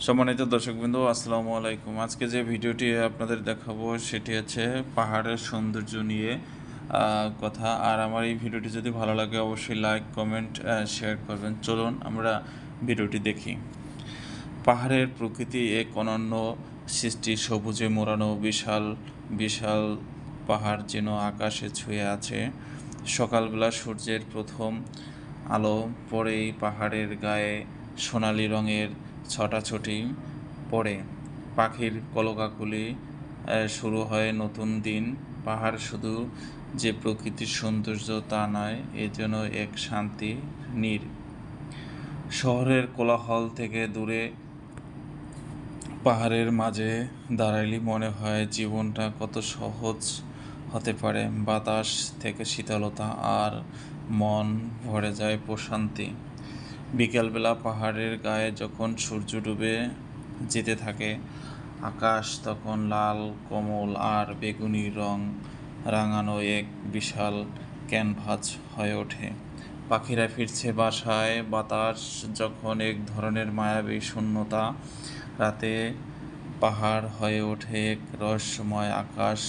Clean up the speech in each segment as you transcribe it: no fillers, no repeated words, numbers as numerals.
সম্মানিত দর্শকবৃন্দ, আসসালামু আলাইকুম। আজকে যে ভিডিওটি আপনাদের দেখাবো সেটি হচ্ছে পাহাড়ের সৌন্দর্য নিয়ে কথা। আর আমার এই ভিডিওটি যদি ভালো লাগে অবশ্যই লাইক, কমেন্ট, শেয়ার করবেন। চলুন আমরা ভিডিওটি দেখি। পাহাড়ের প্রকৃতি এক অনন্য সৃষ্টি, সবুজে মোড়ানো বিশাল বিশাল পাহাড় যেন আকাশে ছুঁয়ে আছে। সকালবেলা সূর্যের প্রথম আলো পড়েই পাহাড়ের গায়ে সোনালি রঙের ছটাছটি পড়ে, পাখির কলকাকলি, শুরু হয় নতুন দিন। পাহাড় শুধু যে প্রকৃতির সৌন্দর্য তা নয়, এ যেন এক শান্তি নীড়। শহরের কোলাহল থেকে দূরে পাহাড়ের মাঝে দাঁড়াইলে মনে হয় জীবনটা কত সহজ হতে পারে। বাতাস থেকে শীতলতা আর মন ভরে যায় প্রশান্তি। বিকেলবেলা পাহাড়ের গায়ে যখন সূর্য ডুবে যেতে থাকে, আকাশ তখন লাল, কমল আর বেগুনি রং রাঙানো এক বিশাল ক্যানভাস হয়ে ওঠে। পাখিরা ফিরছে বাসায়, বাতাস যখন এক ধরনের মায়াবী শূন্যতা। রাতে পাহাড় হয়ে ওঠে এক রহস্যময় আকাশ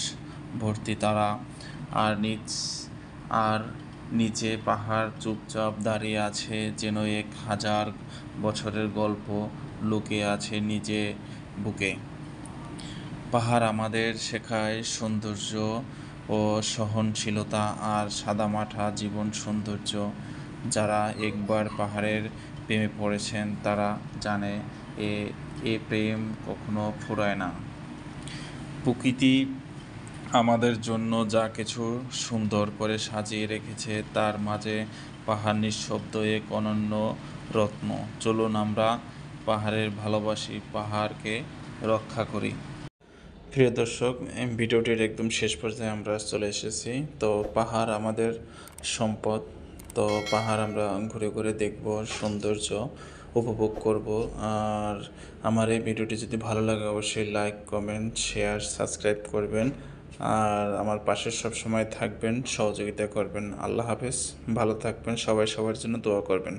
ভর্তি তারা। আর আর নিচে পাহাড় চুপচাপ দাঁড়িয়ে আছে, যেন 1000 বছরের গল্প লুকিয়ে আছে নিজে বুকে। পাহাড় আমাদের শেখায় সৌন্দর্য ও সহনশীলতা আর সাদামাটা জীবন সৌন্দর্য। যারা একবার পাহাড়ের প্রেমে পড়েছেন তারা জানে এ এ প্রেম কখনো ফুরায় না। প্রকৃতি আমাদের জন্য যা কিছু সুন্দর করে সাজিয়ে রেখেছে, তার মাঝে পাহাড় নিঃশব্দ এক অনন্য রত্ন। চলুন আমরা পাহাড়ের ভালোবাসি, পাহাড়কে রক্ষা করি। প্রিয় দর্শক, ভিডিওটির একদম শেষ পর্যায়ে আমরা চলে এসেছি। তো পাহাড় আমাদের সম্পদ। তো পাহাড় আমরা ঘুরে ঘুরে দেখব, সৌন্দর্য উপভোগ করব। আর আমার এই ভিডিওটি যদি ভালো লাগে অবশ্যই লাইক, কমেন্ট, শেয়ার, সাবস্ক্রাইব করবেন। আর আমার পাশে সব সময় থাকবেন, সহযোগিতা করবেন। আল্লাহ হাফেজ, ভালো থাকবেন, সবাই সবার জন্য দোয়া করবেন।